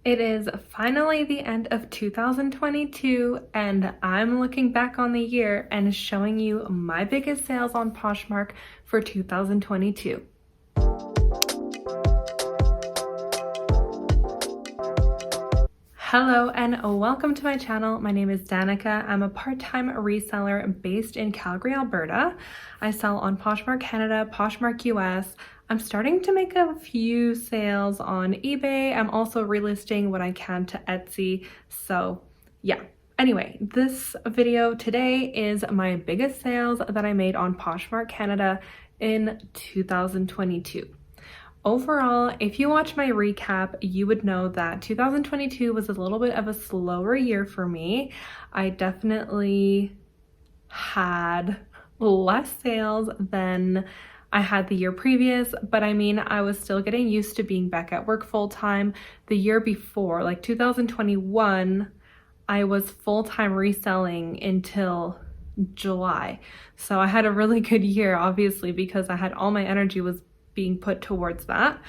It is finally the end of 2022 and I'm looking back on the year and showing you my biggest sales on Poshmark for 2022. Hello and welcome to my channel. My name is Danica. I'm a part-time reseller based in Calgary, Alberta. I sell on Poshmark Canada, Poshmark US. I'm starting to make a few sales on eBay. I'm also relisting what I can to Etsy. So yeah. Anyway, this video today is my biggest sales that I made on Poshmark Canada in 2022. Overall, if you watch my recap, you would know that 2022 was a little bit of a slower year for me. I definitely had less sales than I had the year previous, but I mean, I was still getting used to being back at work full time. The year before, like 2021, I was full-time reselling until July. So I had a really good year, obviously, because I had all my energy was being put towards that.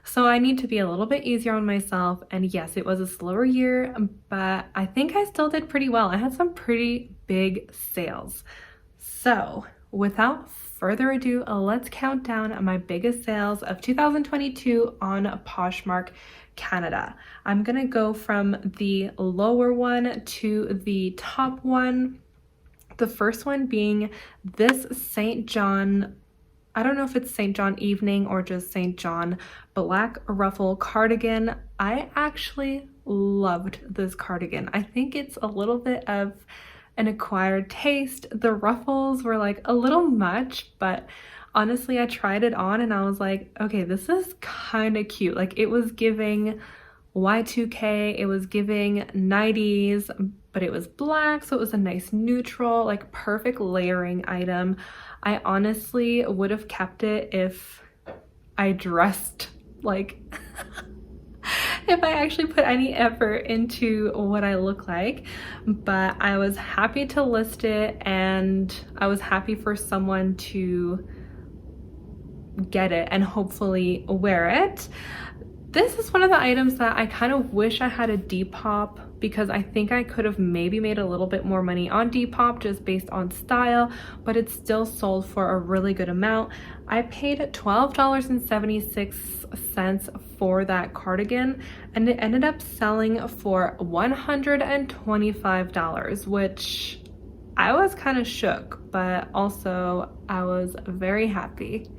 So I need to be a little bit easier on myself. And yes, it was a slower year, but I think I still did pretty well. I had some pretty big sales. So without further ado, let's count down my biggest sales of 2022 on Poshmark Canada. I'm gonna go from the lower one to the top one. The first one being this St. John, I don't know if it's St. John Evening or just St. John black ruffle cardigan. I actually loved this cardigan. I think it's a little bit of an acquired taste. The ruffles were like a little much, but honestly, I tried it on and I was like, okay, this is kind of cute. Like it was giving Y2K, it was giving 90s, but it was black, so it was a nice neutral, like perfect layering item. I honestly would have kept it if I dressed like if I actually put any effort into what I look like, but I was happy to list it and I was happy for someone to get it and hopefully wear it. This is one of the items that I kind of wish I had a Depop, because I think I could have maybe made a little bit more money on Depop just based on style, but it's still sold for a really good amount. I paid $12.76 for that cardigan and it ended up selling for $125, which I was kind of shook, but also I was very happy.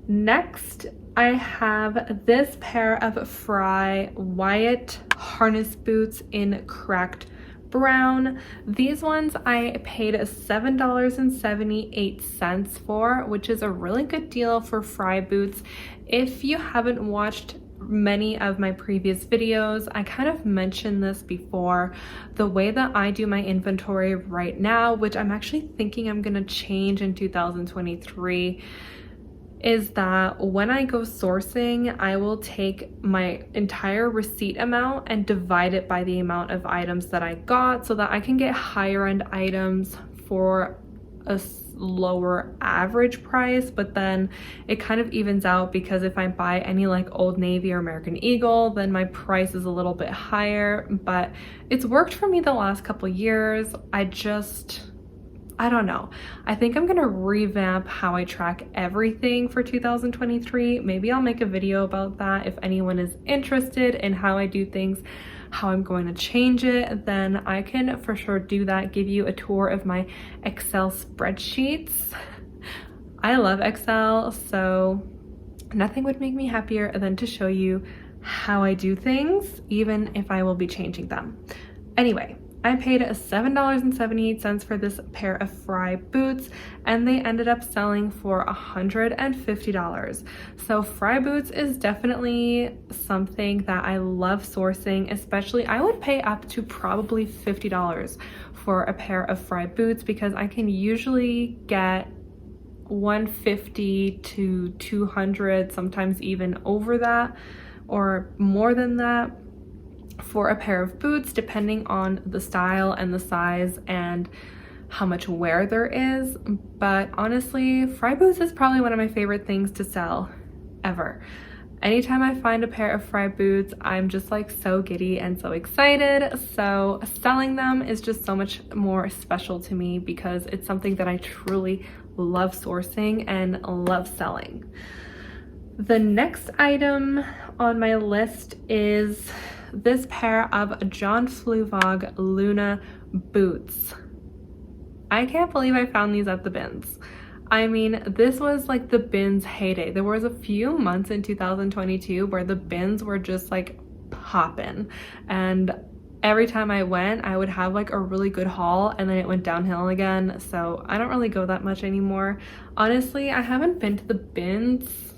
Next, I have this pair of Fry Wyatt harness boots in cracked brown. These ones I paid $7.78 for, which is a really good deal for Fry boots. If you haven't watched many of my previous videos, I kind of mentioned this before. The way that I do my inventory right now, which I'm actually thinking I'm gonna change in 2023, is that when I go sourcing, I will take my entire receipt amount and divide it by the amount of items that I got so that I can get higher end items for a lower average price, but then it kind of evens out, because if I buy any like Old Navy or American Eagle, then my price is a little bit higher. But it's worked for me the last couple years. I don't know. I think I'm gonna revamp how I track everything for 2023. Maybe I'll make a video about that. If anyone is interested in how I do things, how I'm going to change it, then I can for sure do that, give you a tour of my Excel spreadsheets. I love Excel, so nothing would make me happier than to show you how I do things, even if I will be changing them. Anyway, I paid $7.78 for this pair of Fry boots and they ended up selling for $150. So Fry boots is definitely something that I love sourcing, especially I would pay up to probably $50 for a pair of Fry boots, because I can usually get $150 to $200, sometimes even over that or more than that, for a pair of boots, depending on the style and the size and how much wear there is. But honestly, Fry boots is probably one of my favorite things to sell ever. Anytime I find a pair of Frye boots, I'm just like so giddy and so excited. So selling them is just so much more special to me because it's something that I truly love sourcing and love selling. The next item on my list is this pair of John Fluvog Luna boots. I can't believe I found these at the bins. I mean, this was like the bins heyday. There was a few months in 2022 where the bins were just like popping, and every time I went, I would have like a really good haul, and then it went downhill again. So I don't really go that much anymore. Honestly, I haven't been to the bins.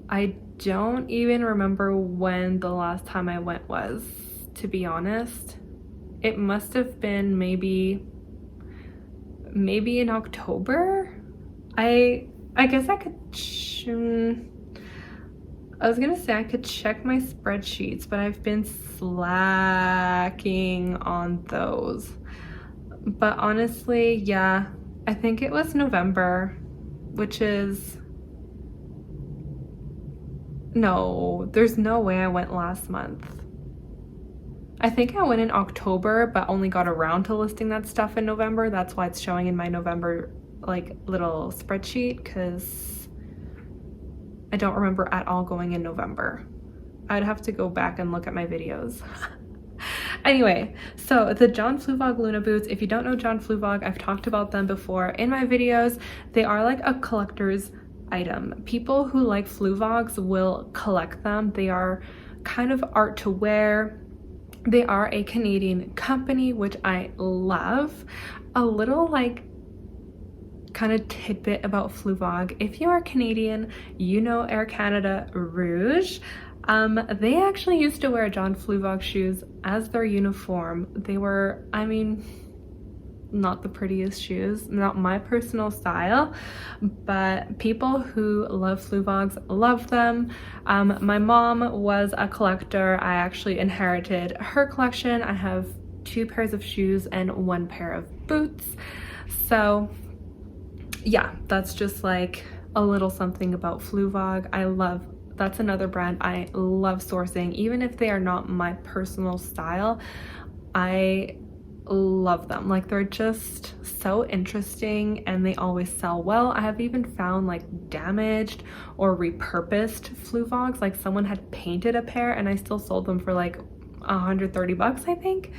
I don't even remember when the last time I went was, to be honest. It must have been maybe in October. I guess I could I was gonna say I could check my spreadsheets, but I've been slacking on those. But honestly, yeah, I think it was November, which is, no, there's no way I went last month. I think I went in October, but only got around to listing that stuff in November. That's why it's showing in my November like little spreadsheet, because I don't remember at all going in November. I'd have to go back and look at my videos. Anyway, so the John Fluvog Luna boots, if you don't know John Fluvog, I've talked about them before in my videos. They are like a collector's item. People who like Fluvogs will collect them. They are kind of art to wear. They are a Canadian company, which I love. A little like kind of tidbit about Fluvog. If you are Canadian, you know Air Canada Rouge. They actually used to wear John Fluvog shoes as their uniform. They were, I mean, not the prettiest shoes, not my personal style, but people who love Fluvogs love them. My mom was a collector. I actually inherited her collection. I have 2 pairs of shoes and 1 pair of boots. So yeah, that's just like a little something about Fluvog. That's another brand I love sourcing. Even if they are not my personal style, I love them. Like, they're just so interesting and they always sell well. I have even found like damaged or repurposed Fluvogs. Like, someone had painted a pair and I still sold them for like $130, I think.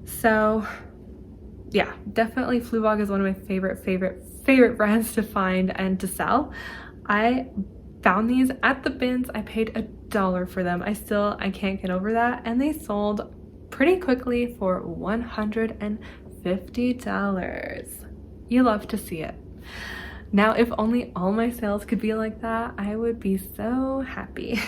So yeah, definitely Fluvog is one of my favorite brands to find and to sell. I found these at the bins. I paid $1 for them. I can't get over that, and they sold pretty quickly for $150. You love to see it. Now, if only all my sales could be like that, I would be so happy.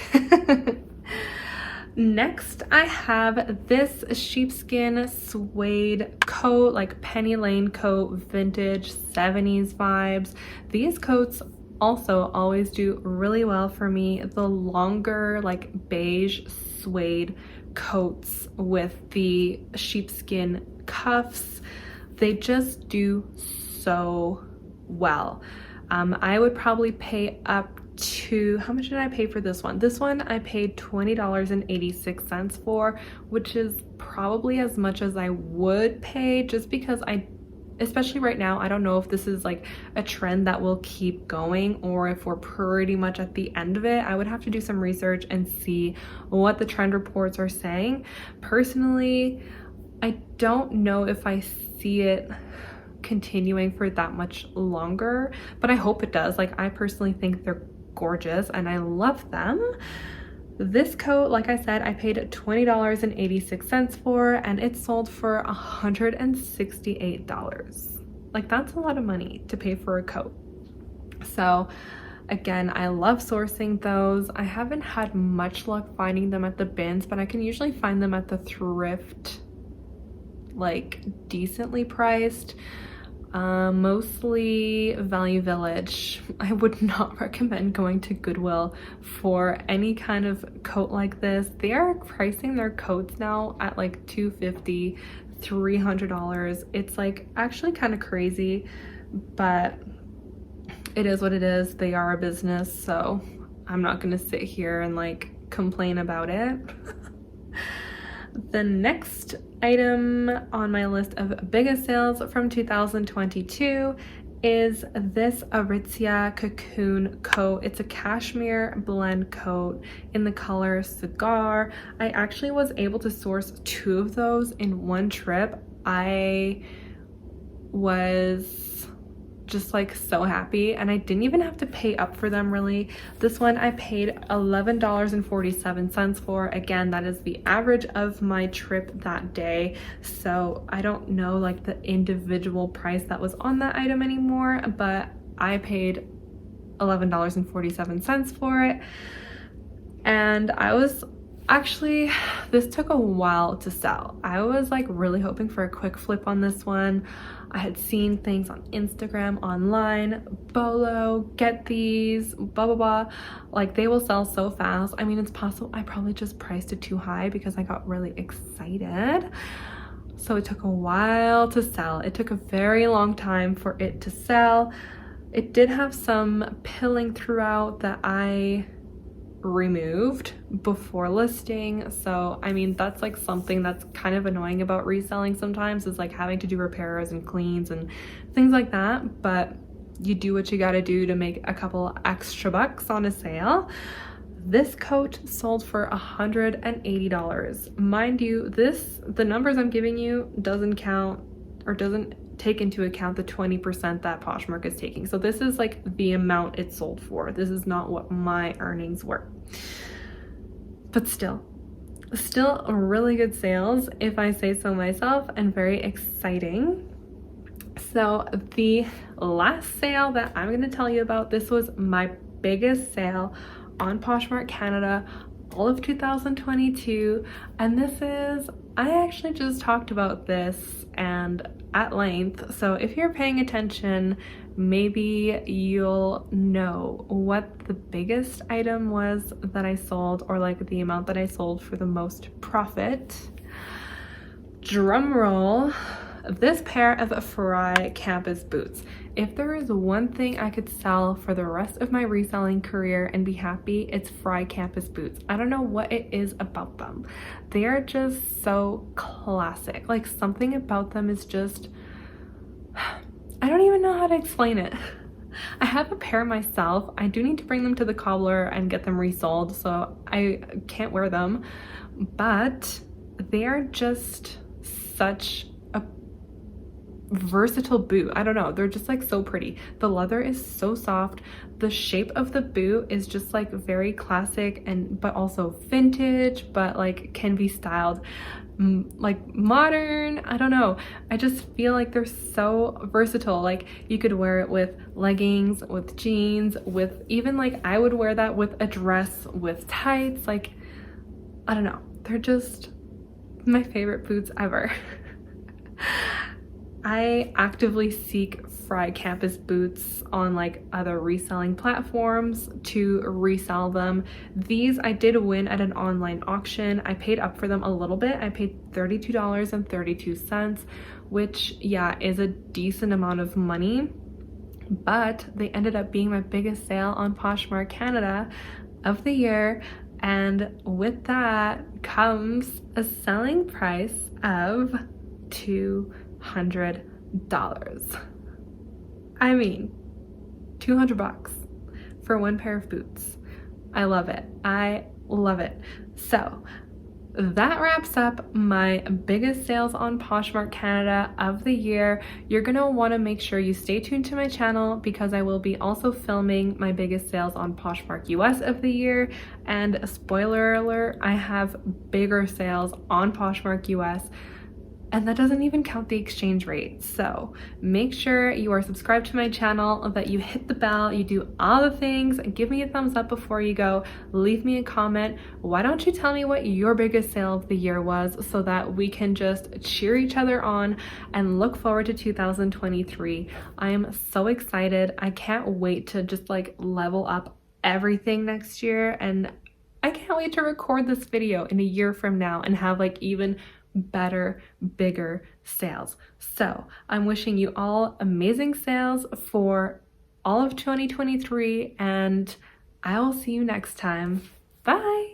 Next, I have this sheepskin suede coat, like penny lane coat, vintage 70s vibes. These coats also always do really well for me. The longer like beige suede coats with the sheepskin cuffs, they just do so well. I would probably pay up to, how much did I pay for this one? This one I paid $20.86 for, which is probably as much as I would pay, just because especially right now, I don't know if this is like a trend that will keep going or if we're pretty much at the end of it. I would have to do some research and see what the trend reports are saying. Personally, I don't know if I see it continuing for that much longer, but I hope it does. Like, I personally think they're gorgeous and I love them. This coat, like I said, I paid $20.86 for, and it sold for $168. Like, that's a lot of money to pay for a coat. So again, I love sourcing those. I haven't had much luck finding them at the bins, but I can usually find them at the thrift, like decently priced. Mostly Value Village. I would not recommend going to Goodwill for any kind of coat like this. They are pricing their coats now at like $250, $300. It's like actually kind of crazy, but it is what it is. They are a business, so I'm not gonna sit here and like complain about it. The next item on my list of biggest sales from 2022 is this Aritzia cocoon coat. It's a cashmere blend coat in the color cigar. I actually was able to source 2 of those in one trip. I was just like so happy, and I didn't even have to pay up for them really. This one I paid $11.47 for. Again, that is the average of my trip that day, so I don't know like the individual price that was on that item anymore, but I paid $11.47 for it. And I was actually, this took a while to sell. I was like really hoping for a quick flip on this one. I had seen things on Instagram, online, Bolo, get these, blah, blah, blah. Like they will sell so fast. I mean, it's possible I probably just priced it too high because I got really excited. So it took a while to sell. It took a very long time for it to sell. It did have some pilling throughout that I removed before listing, so I mean that's like something that's kind of annoying about reselling sometimes, is like having to do repairs and cleans and things like that, but you do what you gotta do to make a couple extra bucks on a sale. This coat sold for $180. Mind you, the numbers I'm giving you doesn't count or doesn't take into account the 20% that Poshmark is taking. So this is like the amount it sold for. This is not what my earnings were. But still really good sales if I say so myself, and very exciting. So the last sale that I'm going to tell you about, this was my biggest sale on Poshmark Canada all of 2022, and this is, I actually just talked about this and at length, so if you're paying attention, maybe you'll know what the biggest item was that I sold, or like the amount that I sold for the most profit. Drum roll. This pair of Fry campus boots. If there is one thing I could sell for the rest of my reselling career and be happy, it's Fry campus boots. I don't know what it is about them. They are just so classic. Like something about them is just, I don't even know how to explain it. I have a pair myself. I do need to bring them to the cobbler and get them resold, so I can't wear them, but they are just such versatile boot. I don't know, they're just like so pretty. The leather is so soft. The shape of the boot is just like very classic, and but also vintage, but like can be styled like modern. I don't know, I just feel like they're so versatile. Like you could wear it with leggings, with jeans, with even like I would wear that with a dress, with tights. Like I don't know, they're just my favorite boots ever. I actively seek Fry campus boots on like other reselling platforms to resell them. These I did win at an online auction. I paid up for them a little bit. I paid $32.32, which yeah, is a decent amount of money, but they ended up being my biggest sale on Poshmark Canada of the year. And with that comes a selling price of $200. I mean, $200 for one pair of boots. I love it. I love it. So that wraps up my biggest sales on Poshmark Canada of the year. You're gonna want to make sure you stay tuned to my channel because I will be also filming my biggest sales on Poshmark US of the year. And spoiler alert, I have bigger sales on Poshmark US. And that doesn't even count the exchange rate. So make sure you are subscribed to my channel, that you hit the bell, you do all the things, give me a thumbs up before you go, leave me a comment. Why don't you tell me what your biggest sale of the year was so that we can just cheer each other on and look forward to 2023. I am so excited. I can't wait to just like level up everything next year. And I can't wait to record this video in a year from now and have like even better, bigger sales. So I'm wishing you all amazing sales for all of 2023, and I will see you next time. Bye!